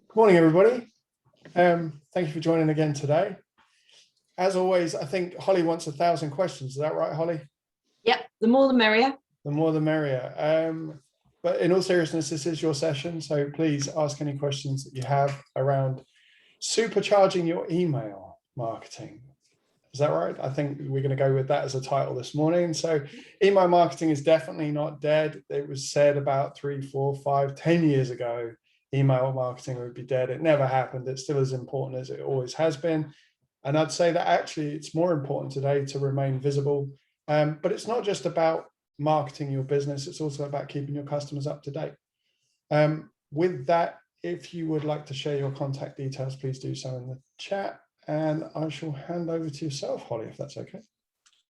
Good morning, everybody. Thank you for joining again today. As always, I think Holly wants 1,000 questions. Is that right, Holly? Yep, the more the merrier. The more the merrier. But in all seriousness, this is your session, so please ask any questions that you have around supercharging your email marketing. Is that right? I think we're going to go with that as a title this morning. So email marketing is definitely not dead. It was said about 3, 4, 5, 10 years ago, email marketing would be dead. It never happened. It's still as important as it always has been. And I'd say that actually it's more important today to remain visible. But it's not just about marketing your business. It's also about keeping your customers up to date. With that, if you would like to share your contact details, please do so in the chat. And I shall hand over to yourself, Holly, if that's okay.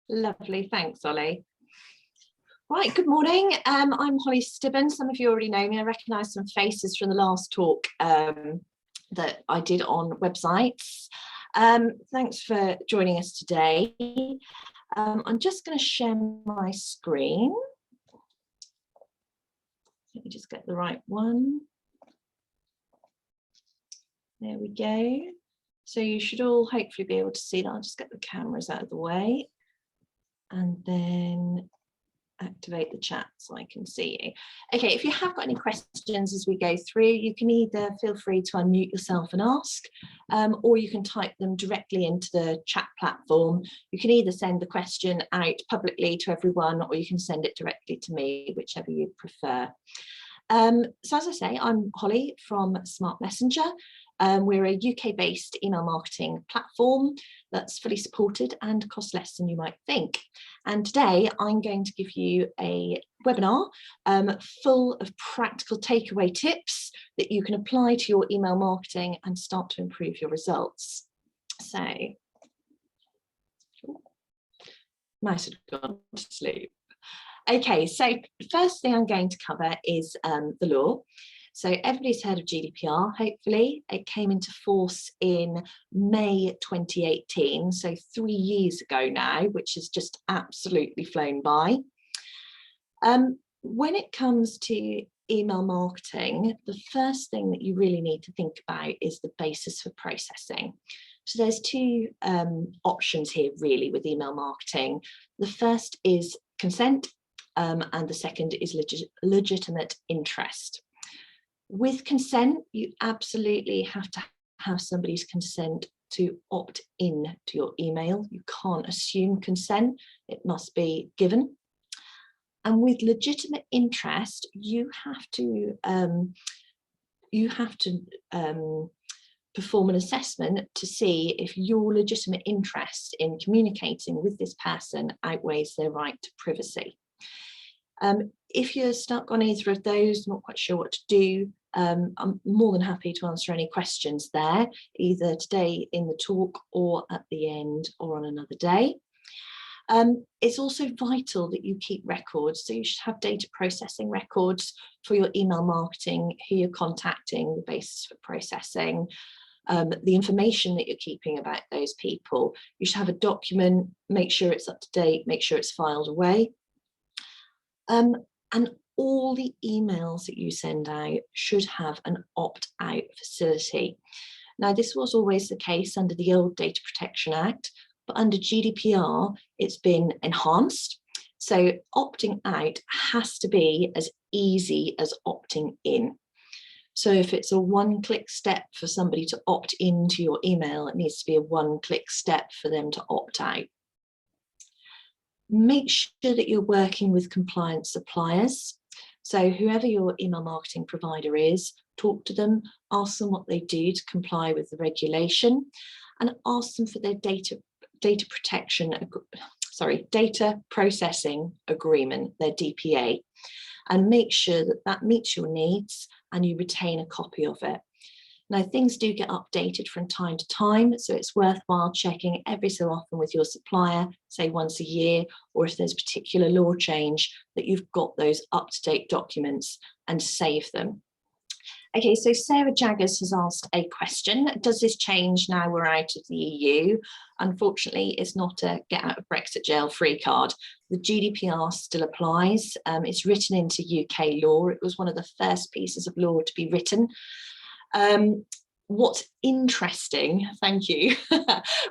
Lovely, thanks, Ollie. Right, good morning. I'm Holly Stibben. Some of you already know me. I recognise some faces from the last talk that I did on websites. Thanks for joining us today. I'm just going to share my screen. Let me just get the right one. There we go. So you should all hopefully be able to see that. I'll just get the cameras out of the way and then activate the chat so I can see you. Okay, if you have got any questions as we go through, you can either feel free to unmute yourself and ask, or you can type them directly into the chat platform. You can either send the question out publicly to everyone, or you can send it directly to me, whichever you prefer. So as I say, I'm Holly from Smart Messenger. We're a UK-based email marketing platform that's fully supported and costs less than you might think. And today I'm going to give you a webinar full of practical takeaway tips that you can apply to your email marketing and start to improve your results. So, might have gone to sleep. Okay, so the first thing I'm going to cover is the law. So everybody's heard of GDPR, hopefully. It came into force in May 2018, so 3 years ago now, which has just absolutely flown by. When it comes to email marketing, the first thing that you really need to think about is the basis for processing. So there's two options here really with email marketing. The first is consent, and the second is legitimate interest. With consent, you absolutely have to have somebody's consent to opt in to your email. You can't assume consent, it must be given. And with legitimate interest, you have to perform an assessment to see if your legitimate interest in communicating with this person outweighs their right to privacy. If you're stuck on either of those, not quite sure what to do, I'm more than happy to answer any questions there, either today in the talk or at the end or on another day. It's also vital that you keep records, so you should have data processing records for your email marketing, who you're contacting, the basis for processing, the information that you're keeping about those people. You should have a document, make sure it's up to date, make sure it's filed away. And all the emails that you send out should have an opt-out facility. Now, this was always the case under the old Data Protection Act, but under GDPR, it's been enhanced. So opting out has to be as easy as opting in. So if it's a one-click step for somebody to opt into your email, it needs to be a one-click step for them to opt out. Make sure that you're working with compliant suppliers. So whoever your email marketing provider is, talk to them, ask them what they do to comply with the regulation, and ask them for their data processing agreement, their DPA, and make sure that that meets your needs and you retain a copy of it. Now, things do get updated from time to time, so it's worthwhile checking every so often with your supplier, say once a year, or if there's a particular law change, that you've got those up-to-date documents and save them. Okay, so Sarah Jaggers has asked a question. Does this change now we're out of the EU? Unfortunately, it's not a get out of Brexit jail free card. The GDPR still applies. It's written into UK law. It was one of the first pieces of law to be written. What's interesting, thank you,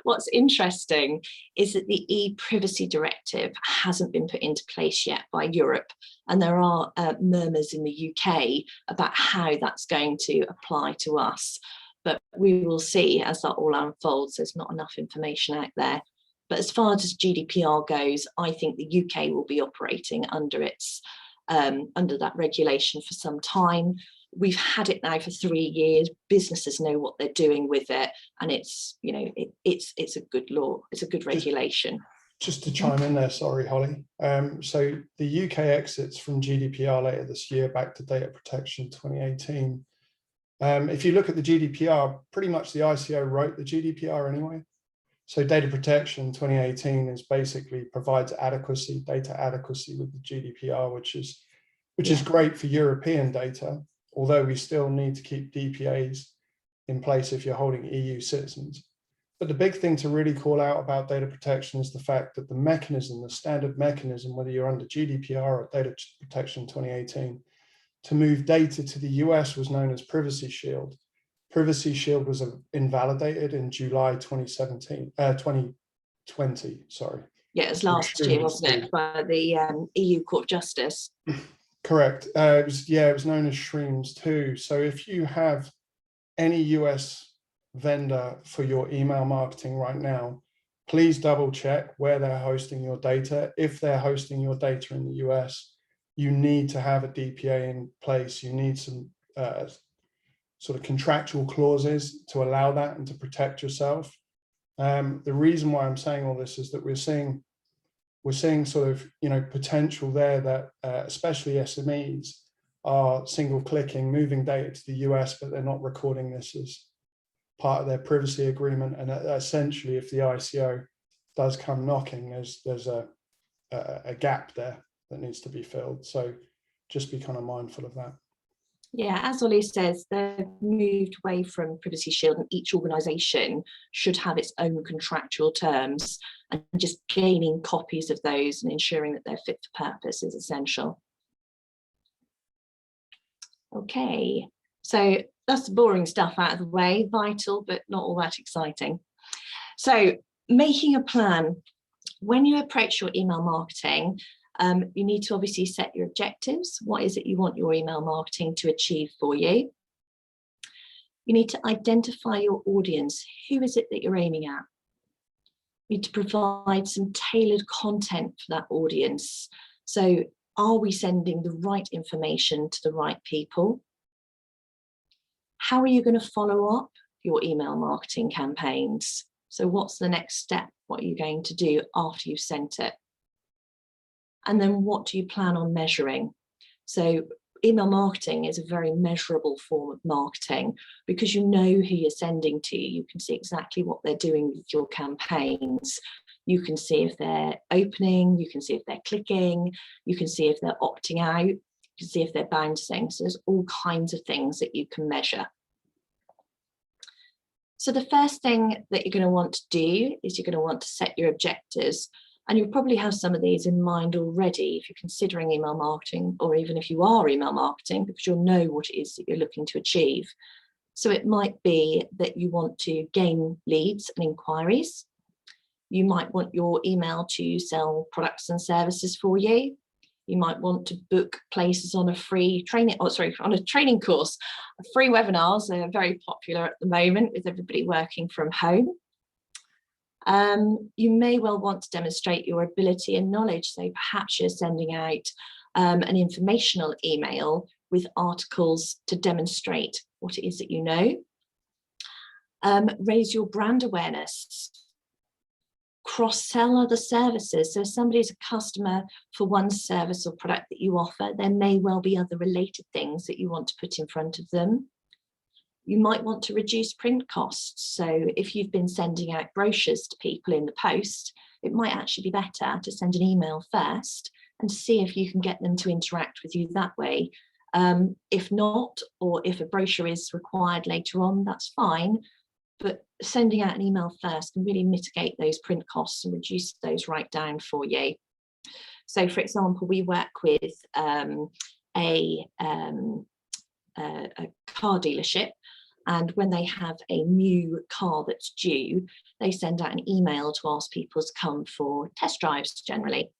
what's interesting is that the e-privacy directive hasn't been put into place yet by Europe, and there are murmurs in the UK about how that's going to apply to us. But we will see as that all unfolds. There's not enough information out there. But as far as GDPR goes, I think the UK will be operating under its under that regulation for some time. We've had it now for 3 years. Businesses know what they're doing with it, and it's, you know, it's a good law. It's a good regulation. Just to chime in there, sorry, Holly. So the UK exits from GDPR later this year back to data protection 2018. If you look at the GDPR, pretty much the ICO wrote the GDPR anyway. So data protection 2018 is basically provides adequacy, data adequacy with the GDPR, which is great for European data, although we still need to keep DPAs in place if you're holding EU citizens. But the big thing to really call out about data protection is the fact that the mechanism, the standard mechanism, whether you're under GDPR or data protection 2018, to move data to the US was known as Privacy Shield. Privacy Shield was invalidated in July 2020, sorry. Yeah, it was last year, wasn't it, by the EU Court of Justice? Correct. It was known as Shreems 2. So if you have any US vendor for your email marketing right now, please double check where they're hosting your data. If they're hosting your data in the US, you need to have a DPA in place. You need some sort of contractual clauses to allow that and to protect yourself. The reason why I'm saying all this is that we're seeing sort of, you know, potential there that especially SMEs are single clicking, moving data to the US, but they're not recording this as part of their privacy agreement. And essentially, if the ICO does come knocking, there's a gap there that needs to be filled. So just be kind of mindful of that. Yeah, as Ollie says, they've moved away from Privacy Shield, and each organisation should have its own contractual terms, and just gaining copies of those and ensuring that they're fit for purpose is essential. Okay, so that's the boring stuff out of the way, vital, but not all that exciting. So making a plan. When you approach your email marketing, you need to obviously set your objectives. What is it you want your email marketing to achieve for you? You need to identify your audience. Who is it that you're aiming at? You need to provide some tailored content for that audience. So are we sending the right information to the right people? How are you going to follow up your email marketing campaigns? So what's the next step? What are you going to do after you've sent it? And then what do you plan on measuring? So email marketing is a very measurable form of marketing because you know who you're sending to. You can see exactly what they're doing with your campaigns. You can see if they're opening, you can see if they're clicking, you can see if they're opting out, you can see if they're bouncing. So there's all kinds of things that you can measure. So the first thing that you're going to want to do is you're going to want to set your objectives. And you'll probably have some of these in mind already if you're considering email marketing, or even if you are email marketing, because you'll know what it is that you're looking to achieve. So it might be that you want to gain leads and inquiries. You might want your email to sell products and services for you. You might want to book places on a free training, on a training course. Free webinars are very popular at the moment with everybody working from home. You may well want to demonstrate your ability and knowledge. So perhaps you're sending out an informational email with articles to demonstrate what it is that you know. Raise your brand awareness. Cross-sell other services. So if somebody's a customer for one service or product that you offer, there may well be other related things that you want to put in front of them. You might want to reduce print costs. So if you've been sending out brochures to people in the post, it might actually be better to send an email first and see if you can get them to interact with you that way. If not, or if a brochure is required later on, that's fine. But sending out an email first can really mitigate those print costs and reduce those right down for you. So for example, we work with a car dealership. And when they have a new car that's due, they send out an email to ask people to come for test drives generally.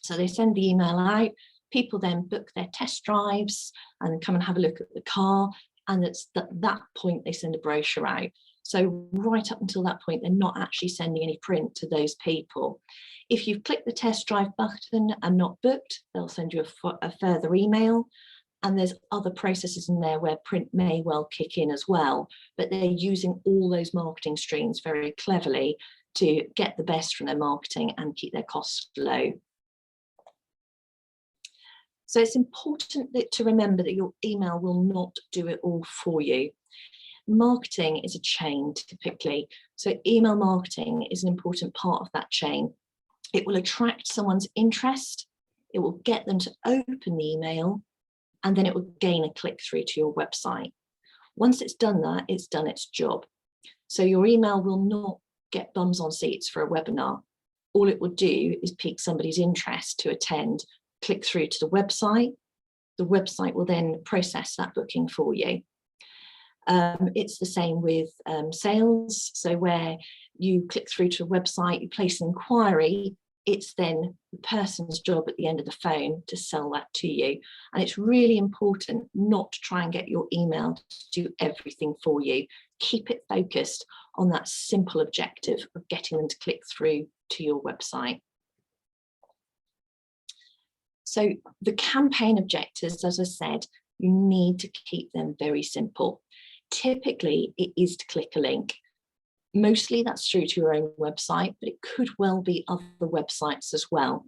So they send the email out, people then book their test drives and come and have a look at the car. And it's at that point they send a brochure out. So right up until that point, they're not actually sending any print to those people. If you've clicked the test drive button and not booked, they'll send you a further email. And there's other processes in there where print may well kick in as well, but they're using all those marketing streams very cleverly to get the best from their marketing and keep their costs low. So it's important to remember that your email will not do it all for you. Marketing is a chain typically. So email marketing is an important part of that chain. It will attract someone's interest. It will get them to open the email, and then it will gain a click through to your website. Once it's done that, it's done its job. So your email will not get bums on seats for a webinar. All it will do is pique somebody's interest to attend, click through to the website. The website will then process that booking for you. It's the same with sales. So where you click through to a website, you place an inquiry, it's then the person's job at the end of the phone to sell that to you. And it's really important not to try and get your email to do everything for you. Keep it focused on that simple objective of getting them to click through to your website. So the campaign objectives, as I said, you need to keep them very simple. Typically, it is to click a link. Mostly that's through to your own website, but it could well be other websites as well.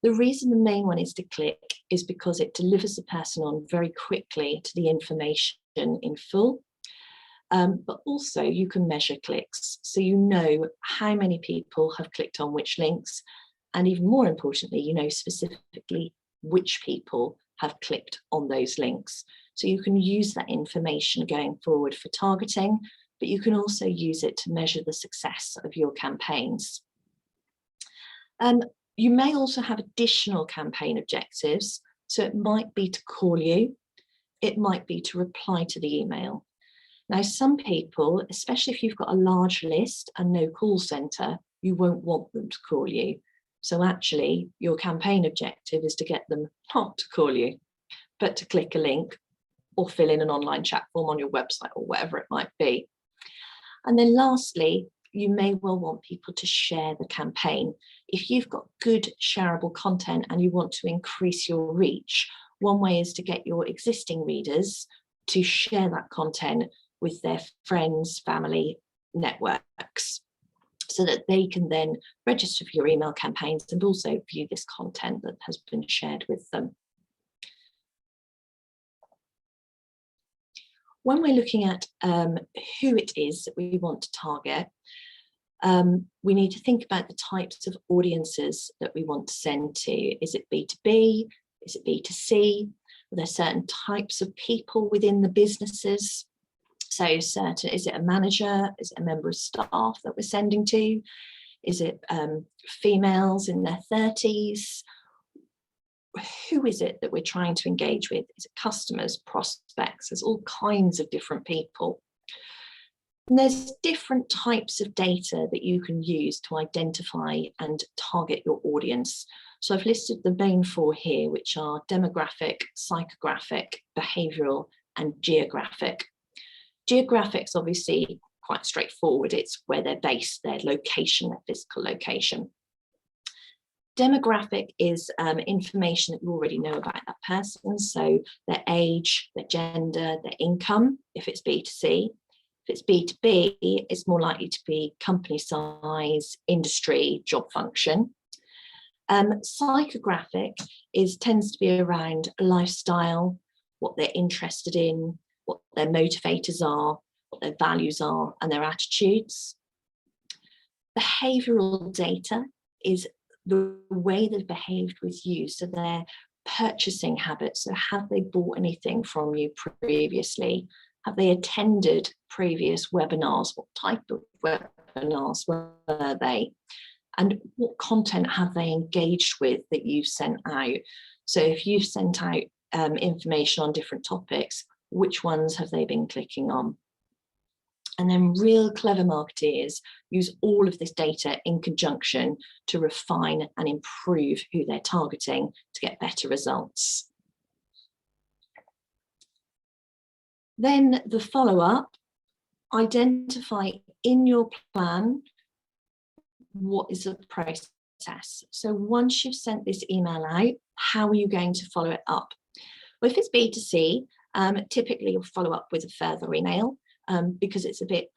The reason the main one is to click is because it delivers the person on very quickly to the information in full. But also you can measure clicks, so you know how many people have clicked on which links, and even more importantly, you know specifically which people have clicked on those links. So you can use that information going forward for targeting, but you can also use it to measure the success of your campaigns. You may also have additional campaign objectives. So it might be to call you, it might be to reply to the email. Now, some people, especially if you've got a large list and no call center, you won't want them to call you. So actually, your campaign objective is to get them not to call you, but to click a link or fill in an online chat form on your website or whatever it might be. And then lastly, you may well want people to share the campaign. If you've got good shareable content and you want to increase your reach, one way is to get your existing readers to share that content with their friends, family, networks, so that they can then register for your email campaigns and also view this content that has been shared with them. When we're looking at who it is that we want to target, we need to think about the types of audiences that we want to send to. Is it B2B? Is it B2C? Are there certain types of people within the businesses? So is it a manager? Is it a member of staff that we're sending to? Is it females in their 30s? Who is it that we're trying to engage with? Is it customers, prospects? There's all kinds of different people. And there's different types of data that you can use to identify and target your audience. So I've listed the main four here, which are demographic, psychographic, behavioural, and geographic. Geographic's obviously quite straightforward. It's where they're based, their location, their physical location. Demographic is information that you already know about that person. So their age, their gender, their income, if it's B2C. If it's B2B, it's more likely to be company size, industry, job function. Psychographic tends to be around lifestyle, what they're interested in, what their motivators are, what their values are, and their attitudes. Behavioural data is the way they've behaved with you, so their purchasing habits. So have they bought anything from you previously? Have they attended previous webinars? What type of webinars were they? And what content have they engaged with that you've sent out? So if you've sent out information on different topics, which ones have they been clicking on? And then real clever marketeers use all of this data in conjunction to refine and improve who they're targeting to get better results. Then the follow-up, identify in your plan what is the process. So once you've sent this email out, how are you going to follow it up? Well, if it's B2C, typically you'll follow up with a further email. Because it's a bit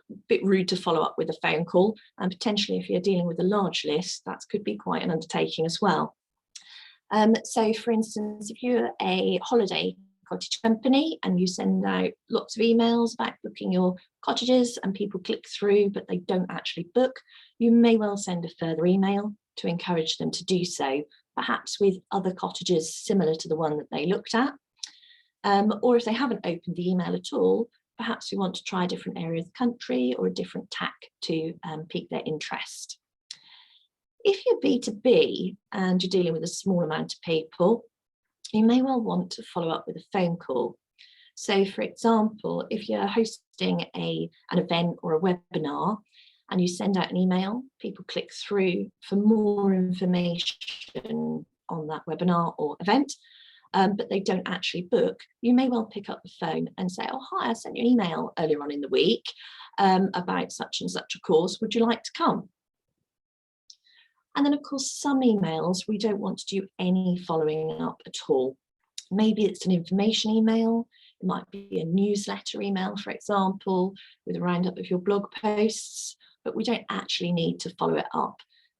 rude to follow up with a phone call, and potentially if you're dealing with a large list, that could be quite an undertaking as well. So for instance, if you're a holiday cottage company and you send out lots of emails about booking your cottages and people click through but they don't actually book, you may well send a further email to encourage them to do so, perhaps with other cottages similar to the one that they looked at. Or if they haven't opened the email at all, perhaps we want to try a different area of the country or a different tack to pique their interest. If you're B2B and you're dealing with a small amount of people, you may well want to follow up with a phone call. So for example, if you're hosting an event or a webinar and you send out an email, people click through for more information on that webinar or event, but they don't actually book, you may well pick up the phone and say, oh, hi, I sent you an email earlier on in the week about such and such a course. Would you like to come? And then, of course, some emails, we don't want to do any following up at all. Maybe it's an information email. It might be a newsletter email, for example, with a roundup of your blog posts, but we don't actually need to follow it up.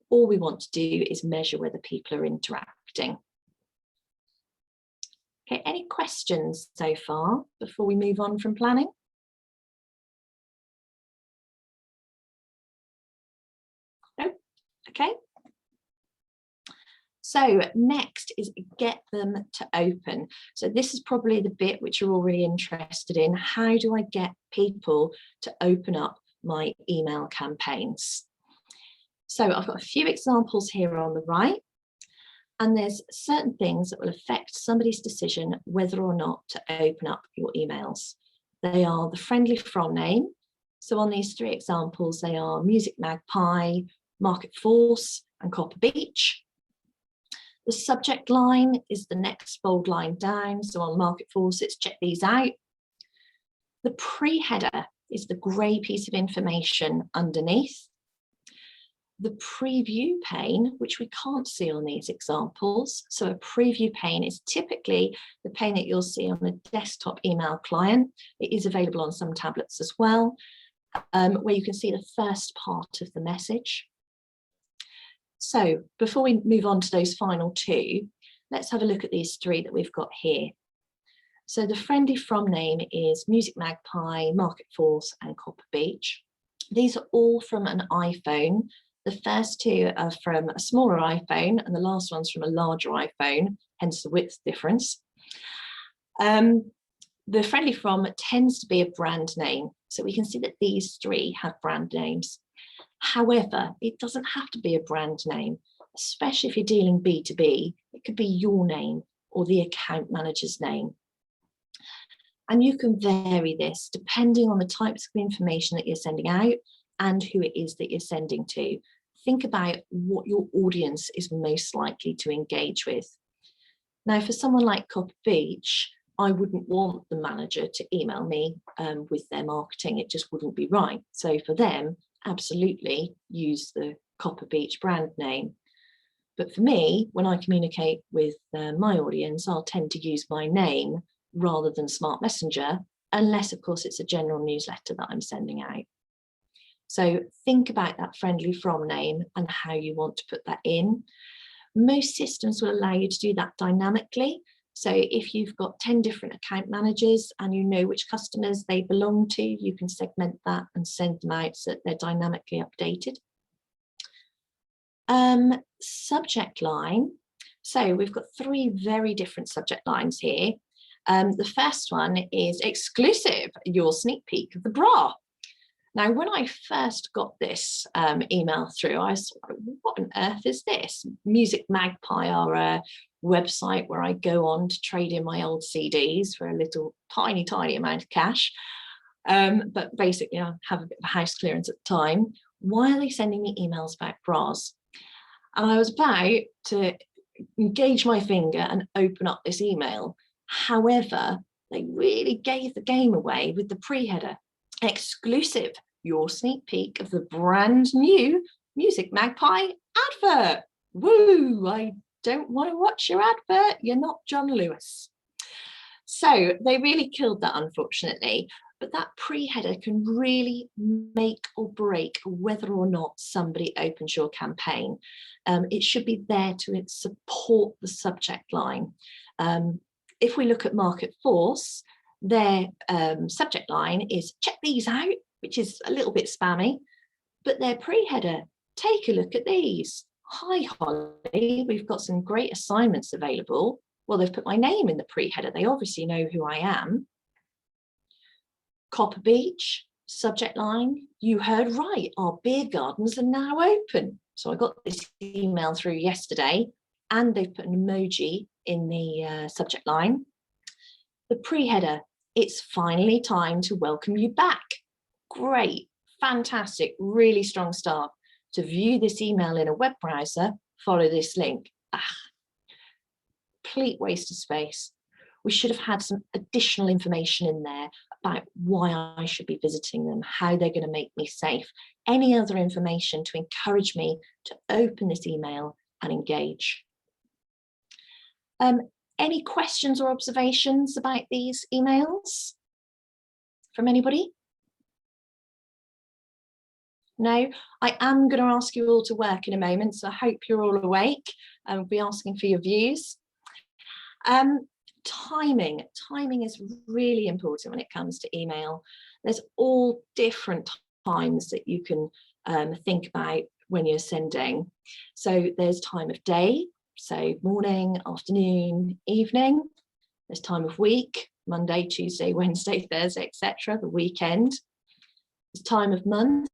All we want to do is measure whether people are interacting. Okay, any questions so far before we move on from planning? No? Okay. So next is get them to open. So this is probably the bit which you're all really interested in. How do I get people to open up my email campaigns? So I've got a few examples here on the right. And there's certain things that will affect somebody's decision whether or not to open up your emails. They are the friendly from name. So on these three examples, they are Music Magpie, Market Force, and Copper Beach. The subject line is the next bold line down. So on Market Force, it's check these out. The pre-header is the grey piece of information underneath. The preview pane, which we can't see on these examples. So a preview pane is typically the pane that you'll see on a desktop email client. It is available on some tablets as well, where you can see the first part of the message. So before we move on to those final two, let's have a look at these three that we've got here. So the friendly from name is Music Magpie, Market Force, and Copper Beach. These are all from an iPhone. The first two are from a smaller iPhone and the last one's from a larger iPhone, hence the width difference. The friendly from tends to be a brand name. So we can see that these three have brand names. However, it doesn't have to be a brand name, especially if you're dealing B2B. It could be your name or the account manager's name. And you can vary this depending on the types of information that you're sending out and who it is that you're sending to. Think about what your audience is most likely to engage with. Now, for someone like Copper Beach, I wouldn't want the manager to email me with their marketing. It just wouldn't be right. So for them, absolutely use the Copper Beach brand name. But for me, when I communicate with my audience, I'll tend to use my name rather than Smart Messenger, unless, of course, it's a general newsletter that I'm sending out. So think about that friendly from name and how you want to put that in. Most systems will allow you to do that dynamically. So if you've got 10 different account managers and you know which customers they belong to, you can segment that and send them out so that they're dynamically updated. Subject line. So we've got three very different subject lines here. The first one is exclusive, your sneak peek of the bra. Now, when I first got this email through, I was like, what on earth is this? Music Magpie are website where I go on to trade in my old CDs for a little tiny amount of cash. But basically I have a bit of a house clearance at the time. Why are they sending me emails about bras? And I was about to engage my finger and open up this email. However, they really gave the game away with the pre-header. Exclusive, your sneak peek of the brand new Music Magpie advert. Woo, I don't want to watch your advert. You're not John Lewis. So they really killed that, unfortunately. But that pre-header can really make or break whether or not somebody opens your campaign. It should be there to support the subject line. If we look at Market Force, their subject line is check these out, which is a little bit spammy, but their pre-header, take a look at these. Hi, Holly, we've got some great assignments available. Well, they've put my name in the pre-header. They obviously know who I am. Copper Beach, subject line, you heard right, our beer gardens are now open. So I got this email through yesterday and they've put an emoji in the subject line. The pre-header, it's finally time to welcome you back. Great, fantastic, really strong start. To view this email in a web browser, follow this link. Complete waste of space. We should have had some additional information in there about why I should be visiting them, how they're going to make me safe, any other information to encourage me to open this email and engage. Any questions or observations about these emails from anybody? No, I am going to ask you all to work in a moment, so I hope you're all awake and we'll be asking for your views. Timing is really important when it comes to email. There's all different times that you can think about when you're sending. So there's time of day, so morning, afternoon, evening. There's time of week, Monday, Tuesday, Wednesday, Thursday, etc. The weekend. There's time of month,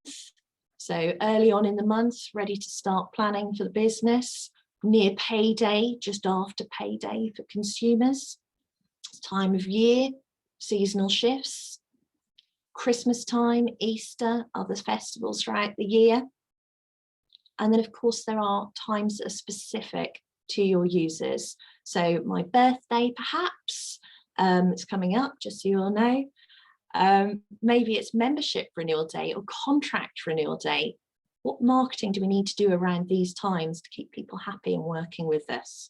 so early on in the month, ready to start planning for the business. Near payday, just after payday for consumers. It's time of year, seasonal shifts, Christmas time, Easter, other festivals throughout the year. And then of course there are times that are specific to your users. So my birthday perhaps, it's coming up just so you all know. Maybe it's membership renewal day or contract renewal day. What marketing do we need to do around these times to keep people happy and working with us?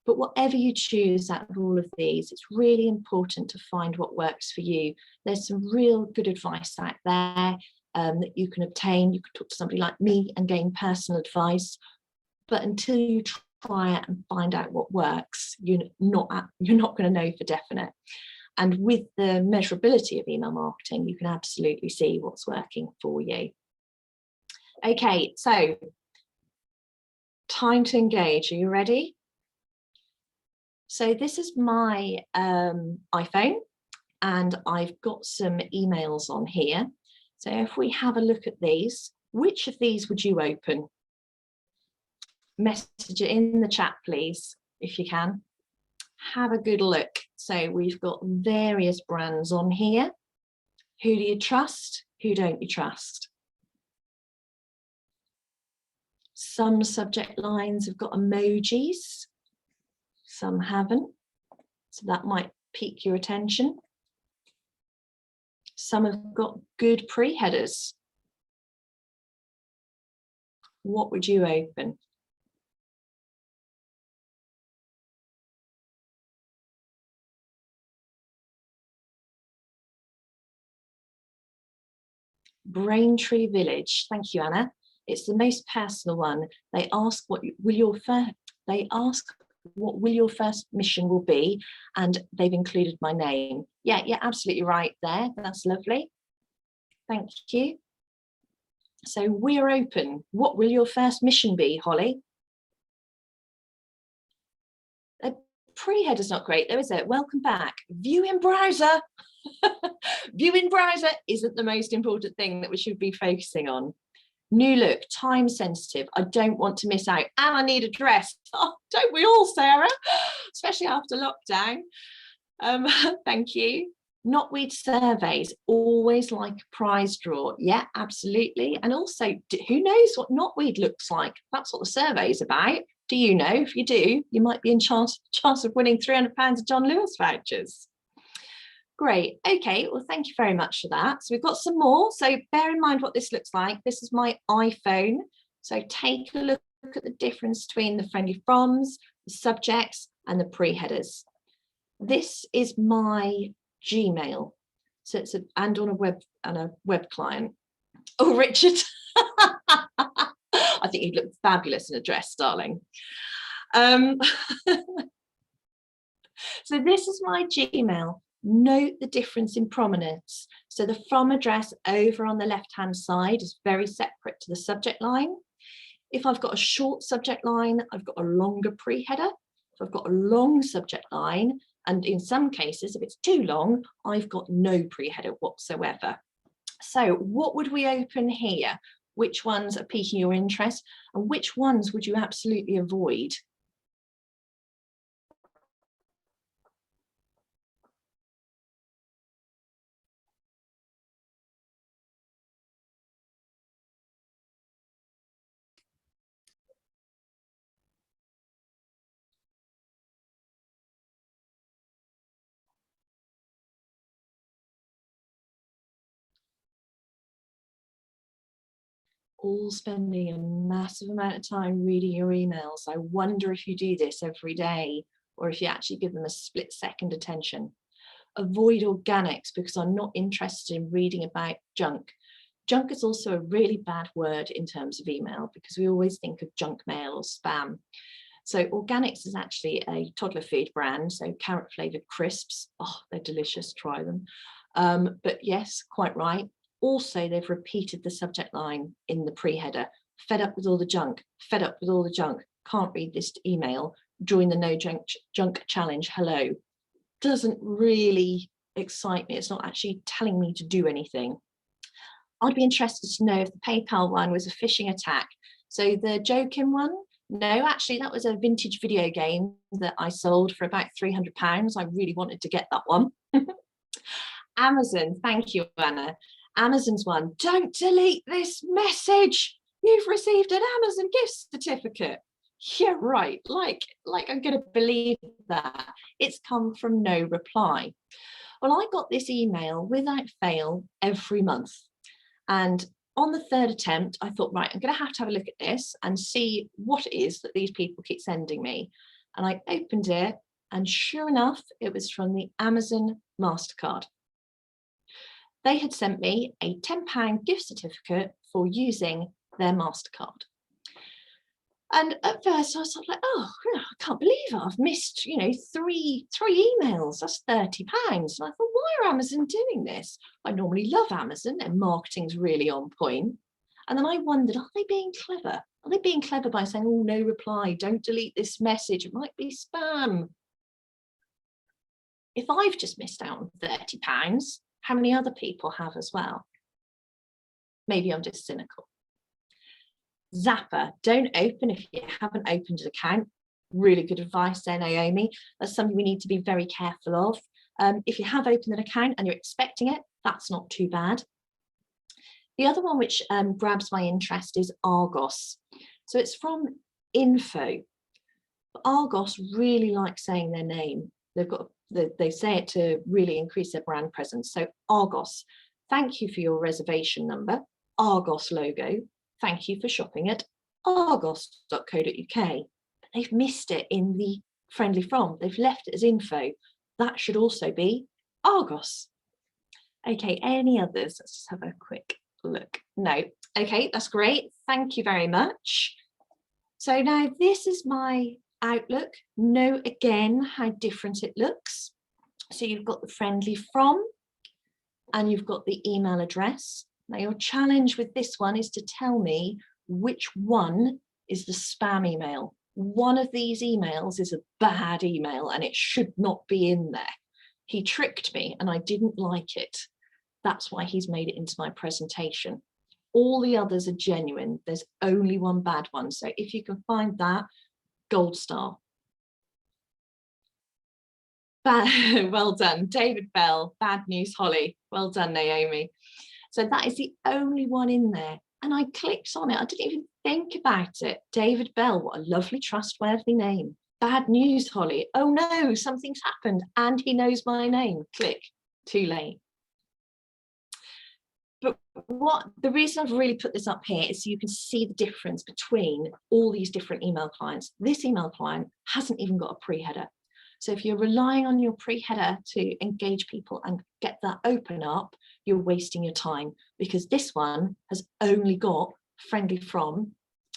But whatever you choose out of all of these, it's really important to find what works for you. There's some real good advice out there that you can obtain. You can talk to somebody like me and gain personal advice. But until you try it and find out what works, you're not going to know for definite. And with the measurability of email marketing, you can absolutely see what's working for you. Okay, so time to engage. Are you ready? So this is my iPhone and I've got some emails on here. So if we have a look at these, which of these would you open? Message it in the chat, please, if you can. Have a good look. So we've got various brands on here. Who do you trust? Who don't you trust? Some subject lines have got emojis, some haven't, so that might pique your attention. Some have got good pre-headers. What would you open? Braintree Village, thank you, Anna. It's the most personal one. They ask what will your first mission will be, and they've included my name. Yeah, you're absolutely right there. That's lovely. Thank you. So we're open. What will your first mission be, Holly? A pre-header's not great though, is it? Welcome back. View in browser. View in browser isn't the most important thing that we should be focusing on. New look, time sensitive. I don't want to miss out. And I need a dress. Oh, don't we all, Sarah? Especially after lockdown. Thank you. Knotweed surveys, always like a prize draw. Yeah, absolutely. And also, who knows what knotweed looks like? That's what the survey is about. Do you know? If you do, you might be in chance of winning £300 of John Lewis vouchers. Great. Okay, well, thank you very much for that. So we've got some more. So bear in mind what this looks like. This is my iPhone. So take a look at the difference between the friendly froms, the subjects, and the pre-headers. This is my Gmail. So it's and on a web client. Oh, Richard. I think you'd look fabulous in a dress, darling. So this is my Gmail. Note the difference in prominence. So the from address over on the left-hand side is very separate to the subject line. If I've got a short subject line, I've got a longer pre-header. If I've got a long subject line, and in some cases, if it's too long, I've got no pre-header whatsoever. So what would we open here? Which ones are piquing your interest, and which ones would you absolutely avoid? All spending a massive amount of time reading your emails. I wonder if you do this every day, or if you actually give them a split-second attention. Avoid organics, because I'm not interested in reading about junk. Junk is also a really bad word in terms of email, because we always think of junk mail or spam. So organics is actually a toddler food brand, so carrot flavored crisps. Oh, they're delicious, try them. But yes, quite right. Also, they've repeated the subject line in the pre-header. Fed up with all the junk, fed up with all the junk, can't read this email, join the no junk challenge, hello. Doesn't really excite me. It's not actually telling me to do anything. I'd be interested to know if the PayPal one was a phishing attack. So the joking one, no, actually that was a vintage video game that I sold for about £300. I really wanted to get that one. Amazon, thank you, Anna. Amazon's one, don't delete this message. You've received an Amazon gift certificate. Yeah, right, like I'm gonna believe that. It's come from no reply. Well, I got this email without fail every month. And on the third attempt, I thought, right, I'm gonna have to have a look at this and see what it is that these people keep sending me. And I opened it, and sure enough, it was from the Amazon MasterCard. They had sent me a £10 gift certificate for using their MasterCard. And at first I was like, oh, I can't believe it. I've missed, three emails. That's £30. And I thought, why are Amazon doing this? I normally love Amazon, and marketing's really on point. And then I wondered, are they being clever? Are they being clever by saying, oh, no reply, don't delete this message, it might be spam? If I've just missed out on £30, how many other people have as well? Maybe I'm just cynical. Zapper, don't open if you haven't opened an account. Really good advice there, Naomi. That's something we need to be very careful of. If you have opened an account and you're expecting it, that's not too bad. The other one which grabs my interest is Argos. So it's from Info. Argos really like saying their name. They say it to really increase their brand presence. So Argos, thank you for your reservation number. Argos logo, thank you for shopping at argos.co.uk. But they've missed it in the friendly from. They've left it as info. That should also be Argos. Okay, any others? Let's just have a quick look. No. Okay, that's great. Thank you very much. So now this is my Outlook. Note again how different it looks. So you've got the friendly from and you've got the email address. Now your challenge with this one is to tell me which one is the spam email. One of these emails is a bad email and it should not be in there. He tricked me and I didn't like it. That's why he's made it into my presentation. All the others are genuine. There's only one bad one. So if you can find that, gold star. Well done, David Bell. Bad news, Holly. Well done, Naomi. So that is the only one in there. And I clicked on it. I didn't even think about it. David Bell, what a lovely, trustworthy name. Bad news, Holly. Oh no, something's happened and he knows my name. Click. Too late. But the reason I've really put this up here is so you can see the difference between all these different email clients. This email client hasn't even got a pre-header. So if you're relying on your pre-header to engage people and get that open up, you're wasting your time, because this one has only got friendly from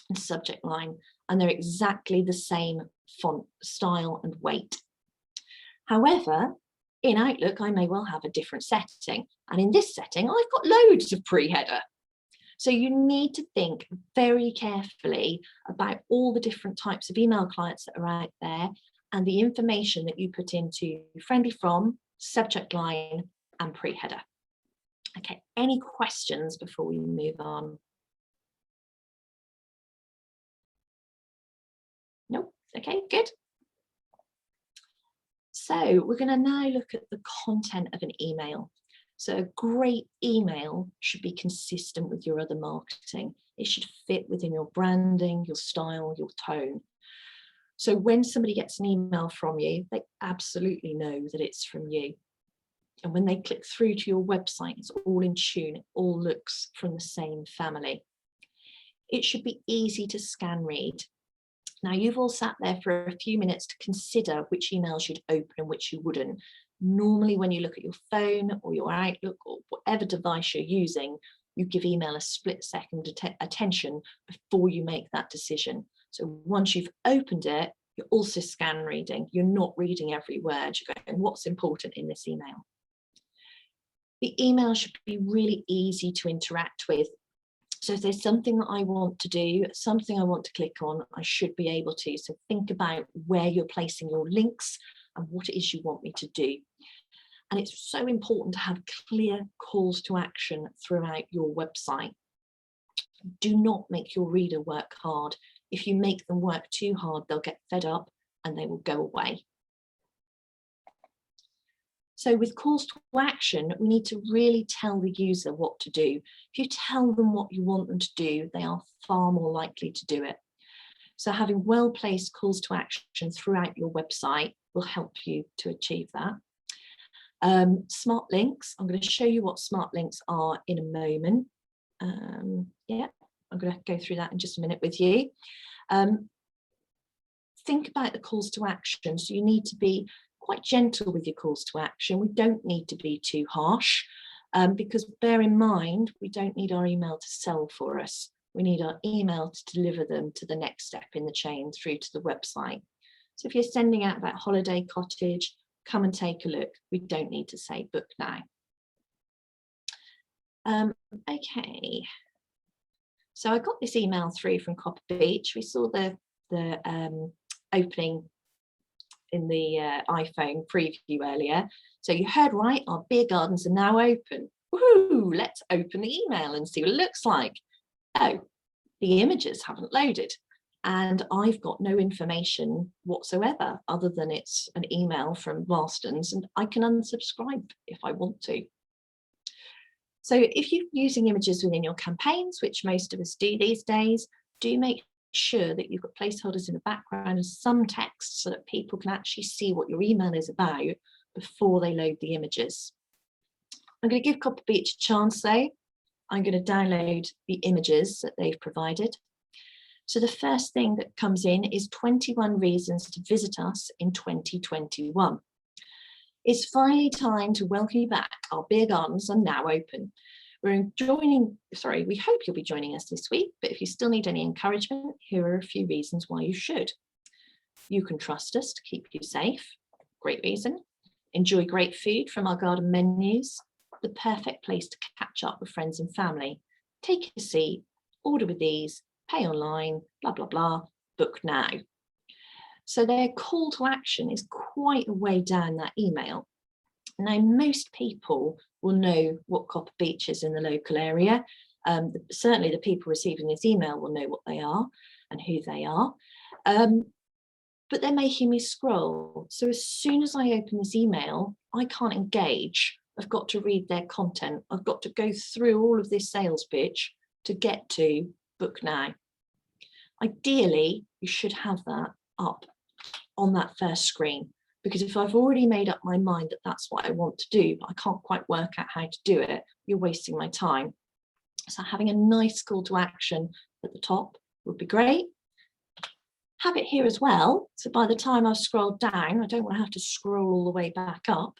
and subject line, and they're exactly the same font style and weight. However, in Outlook, I may well have a different setting. And in this setting, I've got loads of pre-header. So you need to think very carefully about all the different types of email clients that are out there and the information that you put into friendly from, subject line, and pre-header. Okay, any questions before we move on? Nope, okay, good. So we're going to now look at the content of an email. So a great email should be consistent with your other marketing. It should fit within your branding, your style, your tone. So when somebody gets an email from you, they absolutely know that it's from you. And when they click through to your website, it's all in tune, it all looks from the same family. It should be easy to scan read. Now, you've all sat there for a few minutes to consider which emails you'd open and which you wouldn't. Normally, when you look at your phone or your Outlook or whatever device you're using, you give email a split-second attention before you make that decision. So once you've opened it, you're also scan reading. You're not reading every word. You're going, what's important in this email? The email should be really easy to interact with. So if there's something that I want to do, something I want to click on, I should be able to. So think about where you're placing your links and what it is you want me to do. And it's so important to have clear calls to action throughout your website. Do not make your reader work hard. If you make them work too hard, they'll get fed up and they will go away. So with calls to action, we need to really tell the user what to do. If you tell them what you want them to do, they are far more likely to do it. So having well-placed calls to action throughout your website will help you to achieve that. Smart links, I'm going to show you what smart links are in a moment. Yeah, I'm going to go through that in just a minute with you. Think about the calls to action. So you need to be quite gentle with your calls to action. We don't need to be too harsh, because bear in mind, we don't need our email to sell for us. We need our email to deliver them to the next step in the chain through to the website. So if you're sending out about holiday cottage, come and take a look. We don't need to say book now. Okay. So I got this email through from Copper Beach. We saw the opening in the iPhone preview earlier. So you heard right, our beer gardens are now open. Woohoo, let's open the email and see what it looks like. Oh, the images haven't loaded. And I've got no information whatsoever other than it's an email from Marston's, and I can unsubscribe if I want to. So if you're using images within your campaigns, which most of us do these days, do make sure that you've got placeholders in the background and some text so that people can actually see what your email is about before they load the images. I'm going to give Copper Beach a chance though. I'm going to download the images that they've provided. So the first thing that comes in is 21 reasons to visit us in 2021. It's finally time to welcome you back. Our beer gardens are now open. We hope you'll be joining us this week, but if you still need any encouragement, here are a few reasons why you should. You can trust us to keep you safe. Great reason. Enjoy great food from our garden menus. The perfect place to catch up with friends and family. Take a seat, order with ease, pay online, blah, blah, blah, book now. So their call to action is quite a way down that email. Now, most people will know what Copper Beach is in the local area. Certainly the people receiving this email will know what they are and who they are. But they're making me scroll. So as soon as I open this email, I can't engage. I've got to read their content. I've got to go through all of this sales pitch to get to book now. Ideally, you should have that up on that first screen, because if I've already made up my mind that that's what I want to do, but I can't quite work out how to do it, you're wasting my time. So having a nice call to action at the top would be great. Have it here as well. So by the time I've scrolled down, I don't want to have to scroll all the way back up.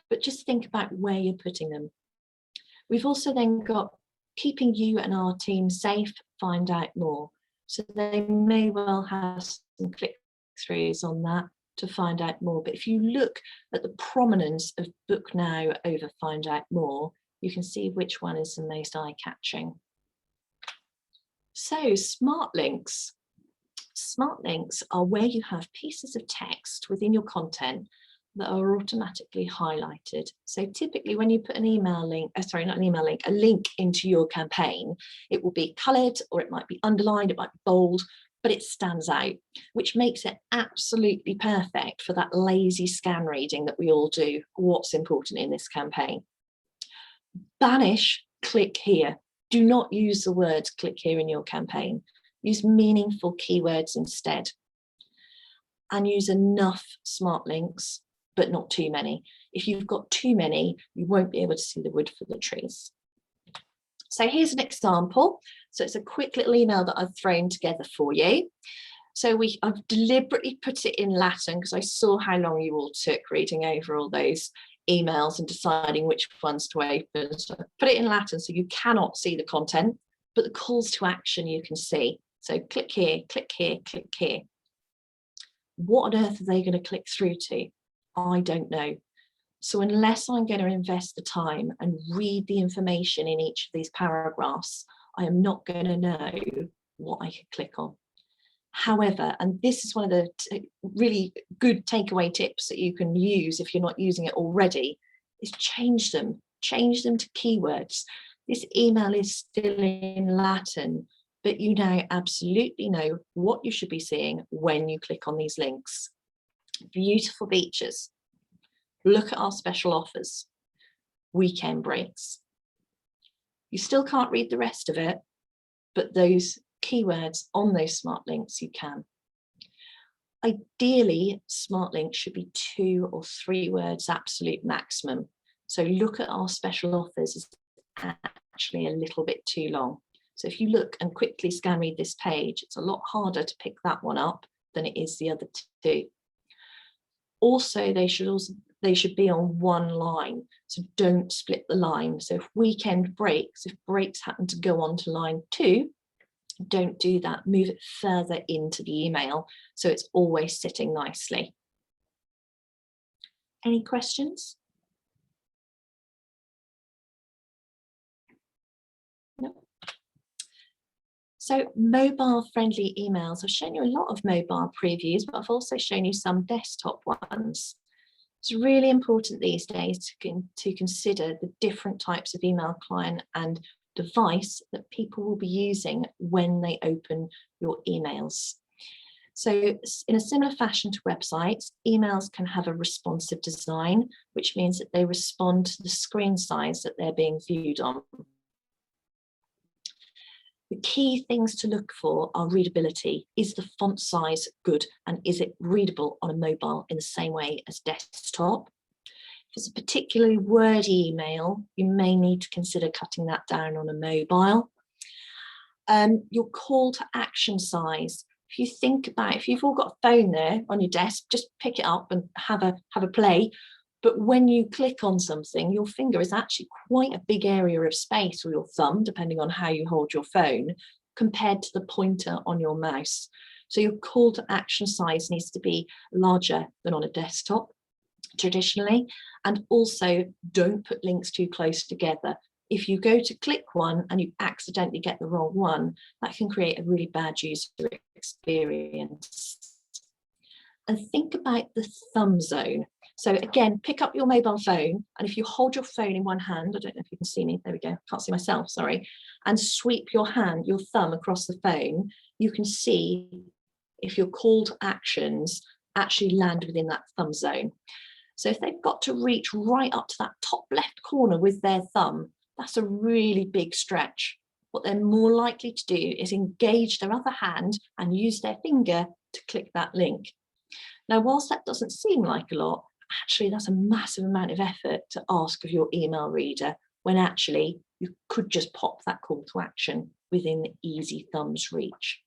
But just think about where you're putting them. We've also then got keeping you and our team safe, find out more. So they may well have some click-throughs on that to find out more. But if you look at the prominence of book now over find out more, you can see which one is the most eye-catching. So smart links. Smart links are where you have pieces of text within your content that are automatically highlighted. So typically when you put an email link, sorry, not an email link, a link into your campaign, it will be coloured, or it might be underlined, it might be bold, but it stands out, which makes it absolutely perfect for that lazy scan reading that we all do. What's important in this campaign? Banish click here. Do not use the words click here in your campaign. Use meaningful keywords instead. And use enough smart links, but not too many. If you've got too many, you won't be able to see the wood for the trees. So here's an example. So it's a quick little email that I've thrown together for you. So I've deliberately put it in Latin because I saw how long you all took reading over all those emails and deciding which ones to open. So I put it in Latin so you cannot see the content, but the calls to action you can see. So click here, click here, click here. What on earth are they going to click through to? I don't know. So unless I'm going to invest the time and read the information in each of these paragraphs, I am not going to know what I could click on. However, and this is one of the really good takeaway tips that you can use if you're not using it already, is change them to keywords. This email is still in Latin, but you now absolutely know what you should be seeing when you click on these links. Beautiful beaches. Look at our special offers. Weekend breaks. You still can't read the rest of it, but those keywords on those smart links you can. Ideally, smart links should be 2 or 3 words absolute maximum. So look at our special offers is actually a little bit too long. So if you look and quickly scan read this page, it's a lot harder to pick that one up than it is the other 2. Also, they should be on one line. So don't split the line. So if weekend breaks, if breaks happen to go on to line 2, don't do that. Move it further into the email so it's always sitting nicely. Any questions? No. So mobile friendly emails. I've shown you a lot of mobile previews, but I've also shown you some desktop ones. It's really important these days to consider the different types of email client and device that people will be using when they open your emails. So in a similar fashion to websites, emails can have a responsive design, which means that they respond to the screen size that they're being viewed on. The key things to look for are readability. Is the font size good, and is it readable on a mobile in the same way as desktop? If it's a particularly wordy email, you may need to consider cutting that down on a mobile. Your call to action size. If you think about, if you've all got a phone there on your desk, just pick it up and have a play. But when you click on something, your finger is actually quite a big area of space, or your thumb, depending on how you hold your phone, compared to the pointer on your mouse. So your call to action size needs to be larger than on a desktop traditionally. And also don't put links too close together. If you go to click one and you accidentally get the wrong one, that can create a really bad user experience. And think about the thumb zone. So again, pick up your mobile phone, and if you hold your phone in one hand, I don't know if you can see me, there we go, can't see myself, sorry, and sweep your thumb across the phone, you can see if your call to actions actually land within that thumb zone. So if they've got to reach right up to that top left corner with their thumb, that's a really big stretch. What they're more likely to do is engage their other hand and use their finger to click that link. Now, whilst that doesn't seem like a lot, actually that's a massive amount of effort to ask of your email reader, when actually you could just pop that call to action within easy thumb's reach.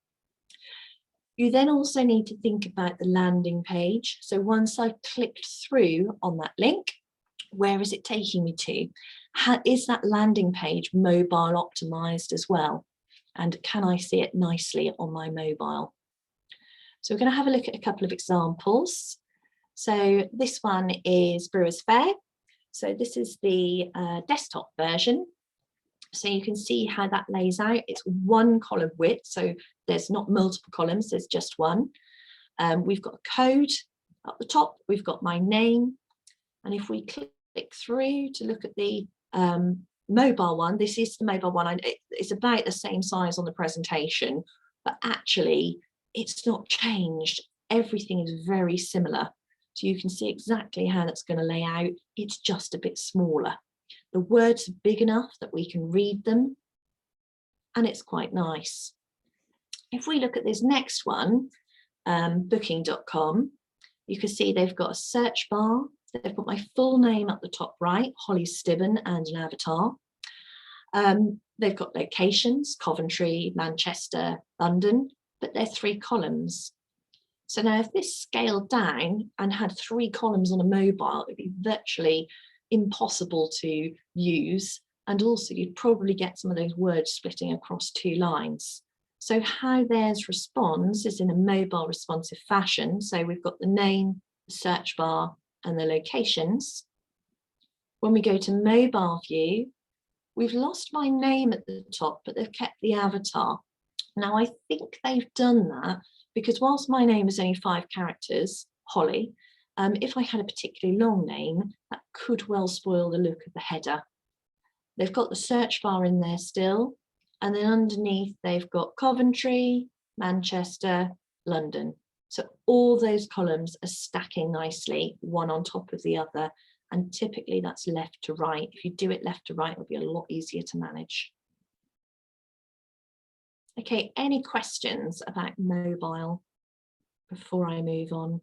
You then also need to think about the landing page. So once I've clicked through on that link, where is it taking me to? Is that landing page mobile optimized as well? And can I see it nicely on my mobile? So we're going to have a look at a couple of examples. So this one is Brewers Fayre. So this is the desktop version. So you can see how that lays out. It's one column width, so there's not multiple columns, there's just one. We've got a code at the top, we've got my name. And if we click through to look at the mobile one, this is the mobile one. It's about the same size on the presentation, but actually it's not changed. Everything is very similar. So you can see exactly how that's going to lay out. It's just a bit smaller. The words are big enough that we can read them, and it's quite nice. If we look at this next one, booking.com, you can see they've got a search bar. They've got my full name at the top right, Holly Stibben, and an avatar. They've got locations, Coventry, Manchester, London, but they're 3 columns. So now if this scaled down and had 3 columns on a mobile, it'd be virtually impossible to use. And also you'd probably get some of those words splitting across 2 lines. So how theirs responds is in a mobile responsive fashion. So we've got the name, the search bar, and the locations. When we go to mobile view, we've lost my name at the top, but they've kept the avatar. Now I think they've done that because whilst my name is only 5 characters, Holly, if I had a particularly long name, that could well spoil the look of the header. They've got the search bar in there still, and then underneath they've got Coventry, Manchester, London. So all those columns are stacking nicely, one on top of the other, and typically that's left to right. If you do it left to right, it'll be a lot easier to manage. Okay, any questions about mobile before I move on?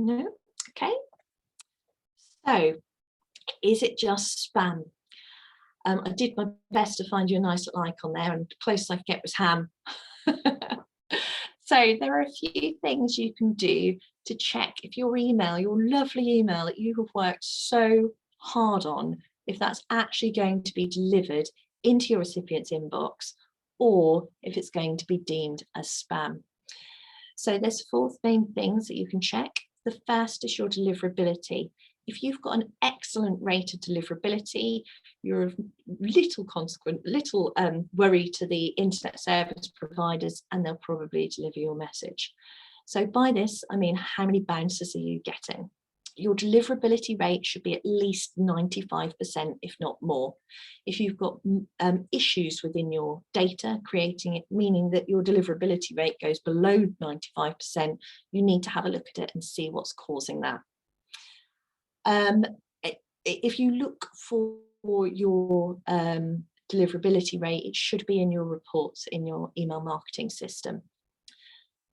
No? Okay. So, is it just spam? I did my best to find you a nice little icon there, and the closest I could get was ham. So there are a few things you can do to check if your email, your lovely email that you have worked so hard on, if that's actually going to be delivered into your recipient's inbox, or if it's going to be deemed as spam. So there's 4 main things that you can check. The first is your deliverability. If you've got an excellent rate of deliverability, you're of little worry to the internet service providers, and they'll probably deliver your message. So by this, I mean, how many bounces are you getting? Your deliverability rate should be at least 95%, if not more. If you've got issues within your data, creating it, meaning that your deliverability rate goes below 95%, you need to have a look at it and see what's causing that. If you look for your deliverability rate, it should be in your reports in your email marketing system.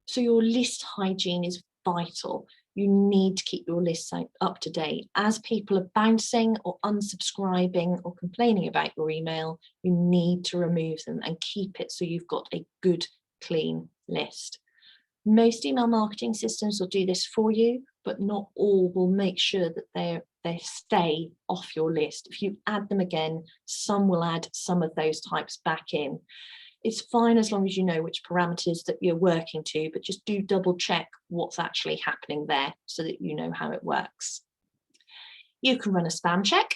So your list hygiene is vital. You need to keep your lists up to date. As people are bouncing or unsubscribing or complaining about your email, you need to remove them and keep it so you've got a good, clean list. Most email marketing systems will do this for you, but not all will make sure that they stay off your list. If you add them again, some will add some of those types back in. It's fine as long as you know which parameters that you're working to, but just do double check what's actually happening there so that you know how it works. You can run a spam check.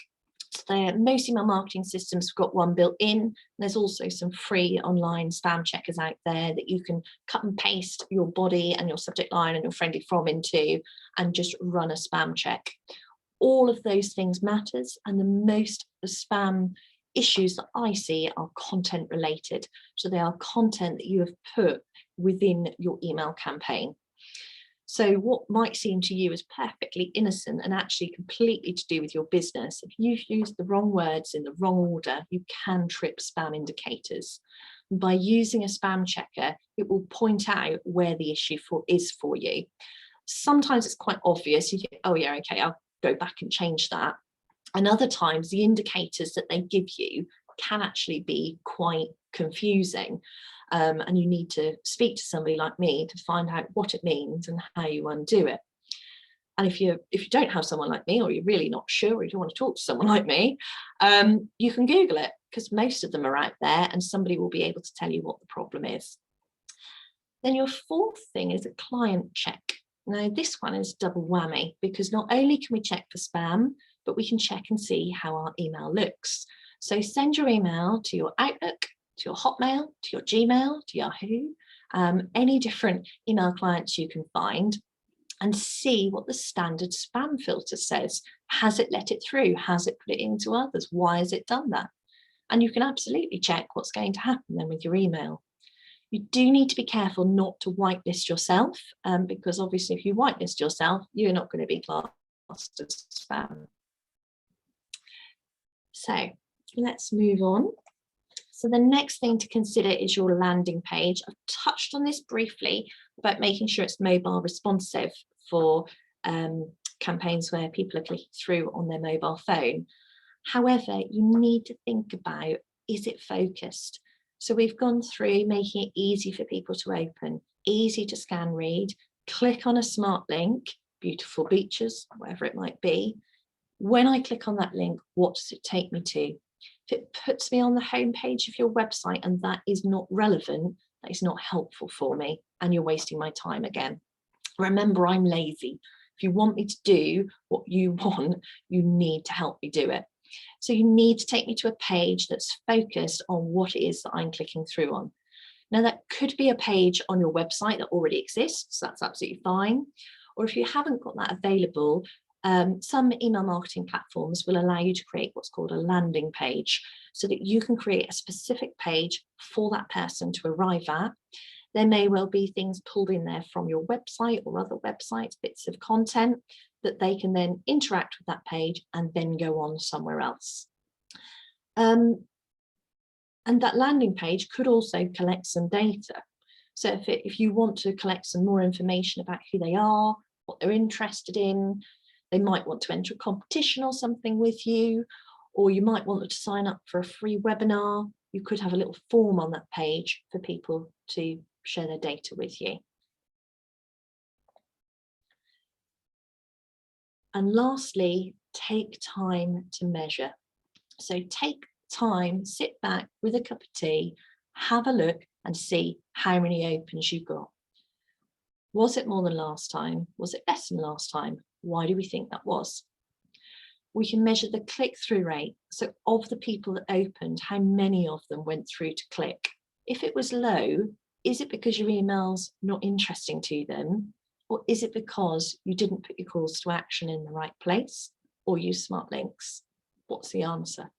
Most email marketing systems have got one built in. There's also some free online spam checkers out there that you can cut and paste your body and your subject line and your friendly from into and just run a spam check. All of those things matters, and the spam issues that I see are content related. So they are content that you have put within your email campaign. So what might seem to you as perfectly innocent and actually completely to do with your business, if you've used the wrong words in the wrong order, you can trip spam indicators. By using a spam checker, it will point out where the issue is for you. Sometimes it's quite obvious. You think, oh yeah, okay, I'll go back and change that. And other times the indicators that they give you can actually be quite confusing. And you need to speak to somebody like me to find out what it means and how you undo it. And if you don't have someone like me, or you're really not sure, or you don't want to talk to someone like me, you can Google it, because most of them are out there and somebody will be able to tell you what the problem is. Then your fourth thing is a client check. Now this one is double whammy, because not only can we check for spam, but we can check and see how our email looks. So send your email to your Outlook, to your Hotmail, to your Gmail, to Yahoo, any different email clients you can find, and see what the standard spam filter says. Has it let it through? Has it put it into others? Why has it done that? And you can absolutely check what's going to happen then with your email. You do need to be careful not to whitelist yourself, because obviously if you whitelist yourself, you're not going to be classed as spam. So let's move on. So the next thing to consider is your landing page. I've touched on this briefly about making sure it's mobile responsive for campaigns where people are clicking through on their mobile phone. However, you need to think about, is it focused? So we've gone through making it easy for people to open, easy to scan, read, click on a smart link, beautiful beaches, whatever it might be. When I click on that link, what does it take me to? If it puts me on the homepage of your website and that is not relevant, that is not helpful for me, and you're wasting my time again. Remember, I'm lazy. If you want me to do what you want, you need to help me do it. So you need to take me to a page that's focused on what it is that I'm clicking through on. Now that could be a page on your website that already exists, that's absolutely fine. Or if you haven't got that available, some email marketing platforms will allow you to create what's called a landing page, so that you can create a specific page for that person to arrive at. There may well be things pulled in there from your website or other websites, bits of content that they can then interact with that page and then go on somewhere else. And that landing page could also collect some data. So if you want to collect some more information about who they are, what they're interested in, they might want to enter a competition or something with you, or you might want them to sign up for a free webinar. You could have a little form on that page for people to share their data with you. And lastly, take time to measure. So take time, sit back with a cup of tea, have a look and see how many opens you got. Was it more than last time? Was it less than last time? Why do we think that was? We can measure the click-through rate. So of the people that opened, how many of them went through to click? If it was low, is it because your email's not interesting to them? Or is it because you didn't put your calls to action in the right place or use smart links? What's the answer?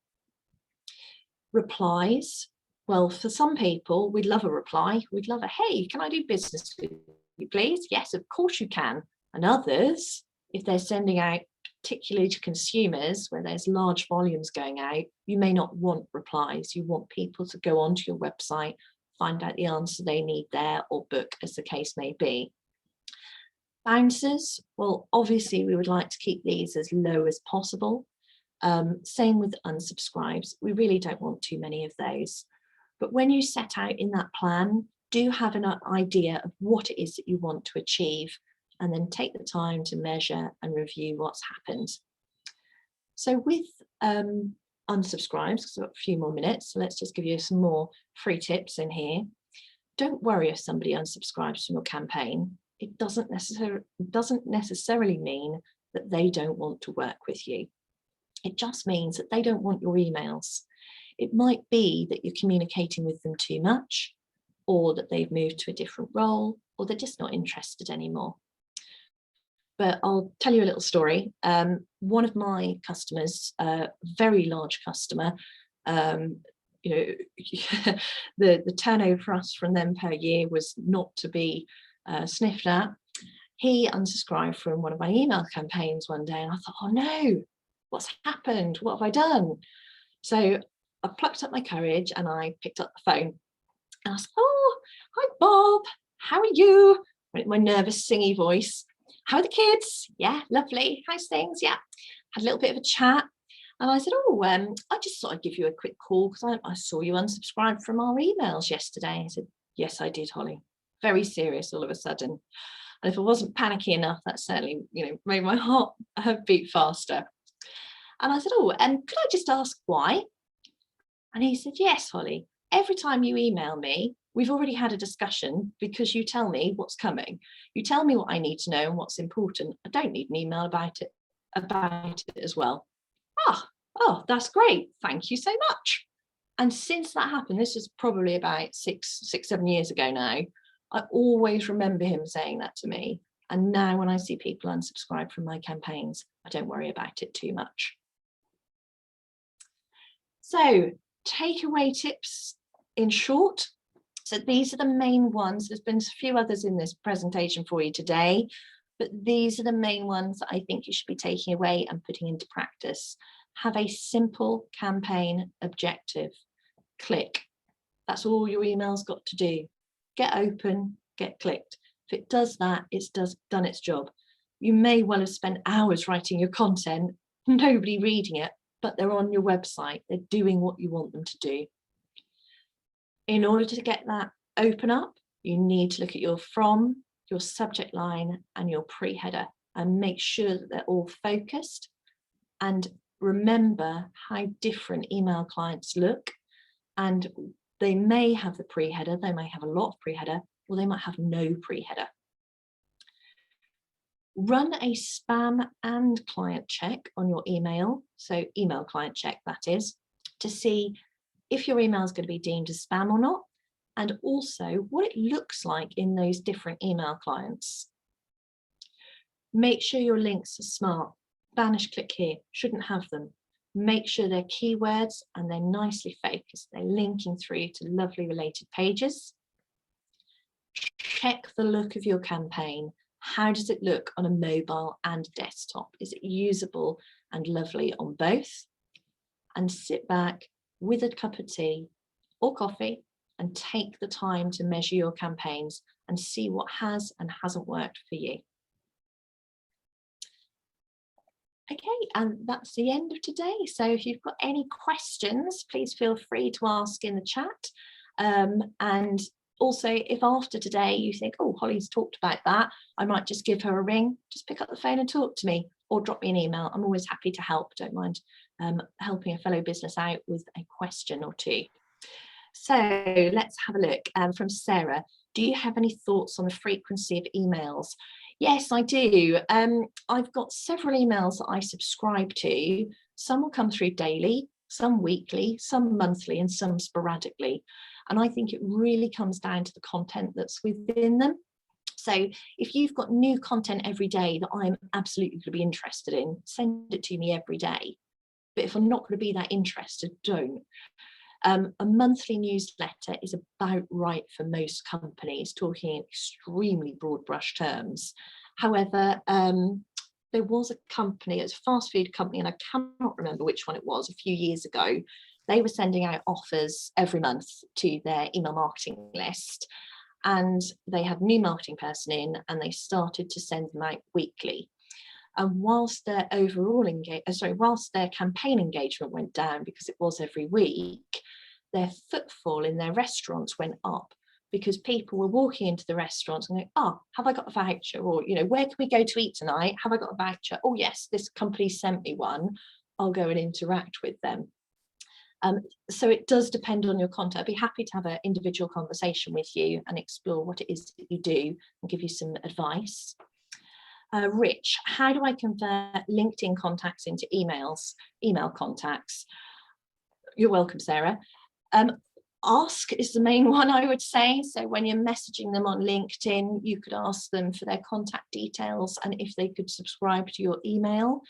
Replies. Well, for some people, we'd love a reply. We'd love a, hey, can I do business with you, please? Yes, of course you can. And others, if they're sending out particularly to consumers where there's large volumes going out, you may not want replies. You want people to go onto your website, find out the answer they need there, or book, as the case may be. Bouncers, well, obviously we would like to keep these as low as possible. Same with unsubscribes. We really don't want too many of those. But when you set out in that plan, do have an idea of what it is that you want to achieve, and then take the time to measure and review what's happened. So with unsubscribes, because I've got a few more minutes, so let's just give you some more free tips in here. Don't worry if somebody unsubscribes from your campaign. It doesn't necessarily mean that they don't want to work with you. It just means that they don't want your emails. It might be that you're communicating with them too much, or that they've moved to a different role, or they're just not interested anymore. But I'll tell you a little story. One of my customers, a very large customer, you know, the turnover for us from them per year was not to be sniffed at. He unsubscribed from one of my email campaigns one day, and I thought, oh no, what's happened? What have I done? So I plucked up my courage and I picked up the phone and I said, oh, hi Bob, how are you? My nervous singy voice. How are the kids? Yeah, lovely. How's things? Yeah. Had a little bit of a chat. And I said, oh, I just thought I'd give you a quick call because I saw you unsubscribed from our emails yesterday. I said, yes, I did, Holly. Very serious all of a sudden. And if I wasn't panicky enough, that certainly, made my heart beat faster. And I said, oh, and could I just ask why? And he said, yes, Holly, every time you email me, we've already had a discussion because you tell me what's coming. You tell me what I need to know and what's important. I don't need an email about it as well. Oh, that's great. Thank you so much. And since that happened, this is probably about 7 years ago now, I always remember him saying that to me. And now when I see people unsubscribe from my campaigns, I don't worry about it too much. So takeaway tips in short. So these are the main ones. There's been a few others in this presentation for you today, but these are the main ones that I think you should be taking away and putting into practice. Have a simple campaign objective. Click. That's all your email's got to do. Get open, get clicked. If it does that, it's done its job. You may well have spent hours writing your content, nobody reading it, but they're on your website. They're doing what you want them to do. In order to get that open up, you need to look at your from, your subject line, and your pre-header and make sure that they're all focused. And remember how different email clients look. And they may have the pre-header, they may have a lot of pre-header, or they might have no pre-header. Run a spam and client check on your email, so email client check that is, to see if your email is going to be deemed as spam or not, and also what it looks like in those different email clients. Make sure your links are smart. Banish click here, shouldn't have them. Make sure they're keywords and they're nicely focused. They're linking through to lovely related pages. Check the look of your campaign. How does it look on a mobile and desktop? Is it usable and lovely on both? And sit back with a cup of tea or coffee and take the time to measure your campaigns and see what has and hasn't worked for you. Okay, and that's the end of today. So if you've got any questions, please feel free to ask in the chat. And also, if after today you think, oh, Holly's talked about that, I might just give her a ring, just pick up the phone and talk to me, or drop me an email. I'm always happy to help. Don't mind helping a fellow business out with a question or two. So let's have a look. From Sarah, do you have any thoughts on the frequency of emails? Yes, I do. I've got several emails that I subscribe to. Some will come through daily, some weekly, some monthly, and some sporadically. And I think it really comes down to the content that's within them. So if you've got new content every day that I'm absolutely going to be interested in, send it to me every day. But if I'm not going to be that interested, don't. A monthly newsletter is about right for most companies, talking in extremely broad brush terms. However, there was a company, it's a fast food company, and I cannot remember which one it was, a few years ago. They were sending out offers every month to their email marketing list, and they had a new marketing person in, and they started to send them out weekly. And whilst their whilst their campaign engagement went down because it was every week, their footfall in their restaurants went up because people were walking into the restaurants and going, oh, have I got a voucher? Or, where can we go to eat tonight? Have I got a voucher? Oh yes, this company sent me one. I'll go and interact with them. So it does depend on your content. I'd be happy to have an individual conversation with you and explore what it is that you do and give you some advice. Rich, how do I convert LinkedIn contacts into email contacts? You're welcome, Sarah. Ask is the main one, I would say. So when you're messaging them on LinkedIn, you could ask them for their contact details and if they could subscribe to your email.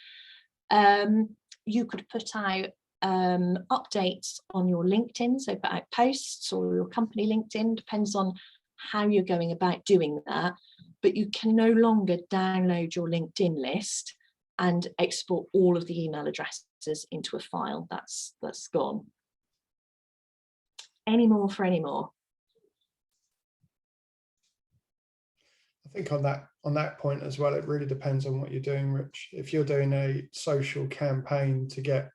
You could put out updates on your LinkedIn, so put out posts, or your company LinkedIn, depends on how you're going about doing that. But you can no longer download your LinkedIn list and export all of the email addresses into a file. That's gone. Any more for any more? I think on that point as well, it really depends on what you're doing, Rich. If you're doing a social campaign to get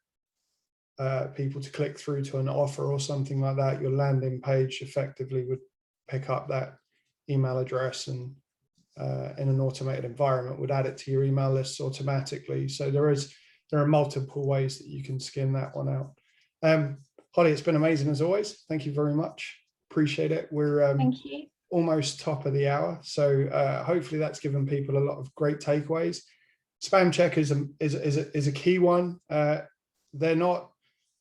people to click through to an offer or something like that, your landing page effectively would pick up that email address and in an automated environment would add it to your email lists automatically. So there are multiple ways that you can skin that one out. Holly, it's been amazing as always. Thank you very much. Appreciate it. We're Thank you. Almost top of the hour, so hopefully that's given people a lot of great takeaways. Spam check is a key one. They're not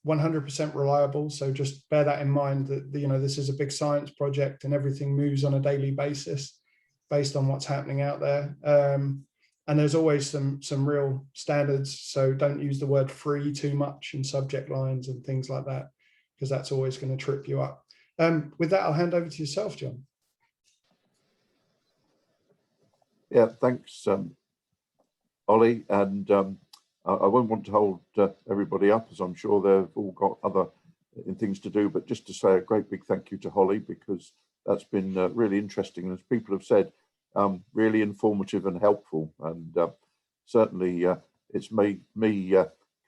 100% reliable, so just bear that in mind that this is a big science project and everything moves on a daily basis based on what's happening out there. And there's always some real standards, so don't use the word free too much in subject lines and things like that, because that's always going to trip you up. With that, I'll hand over to yourself, John. Yeah, thanks, Ollie. And I won't want to hold everybody up, as I'm sure they've all got other things to do, but just to say a great big thank you to Holly, because that's been really interesting. As people have said, really informative and helpful. And certainly it's made me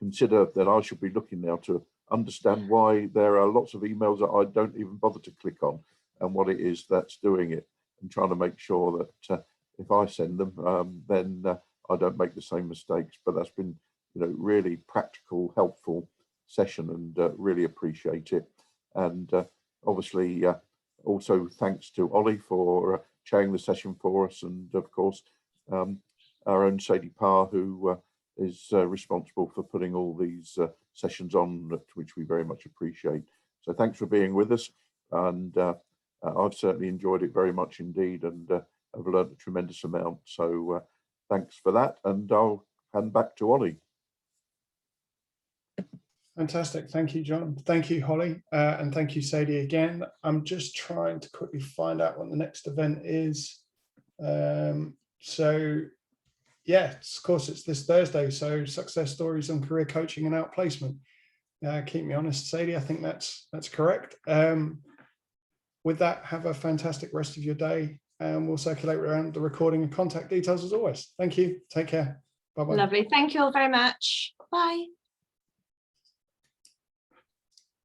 consider that I should be looking now to understand why there are lots of emails that I don't even bother to click on, and what it is that's doing it, and trying to make sure that if I send them, then I don't make the same mistakes. But that's been, really practical, helpful session, and really appreciate it. And obviously, also thanks to Ollie for chairing the session for us, and of course, our own Sadie Parr, who is responsible for putting all these sessions on, which we very much appreciate. So thanks for being with us, and I've certainly enjoyed it very much indeed, and I've learned a tremendous amount. So thanks for that, and I'll hand back to Ollie. Fantastic. Thank you, John. Thank you, Holly. And thank you, Sadie, again. I'm just trying to quickly find out what the next event is. So, yeah, of course, it's this Thursday. So success stories on career coaching and outplacement. Keep me honest, Sadie. I think that's correct. With that, have a fantastic rest of your day. And we'll circulate around the recording and contact details as always. Thank you. Take care. Bye-bye. Lovely. Thank you all very much. Bye.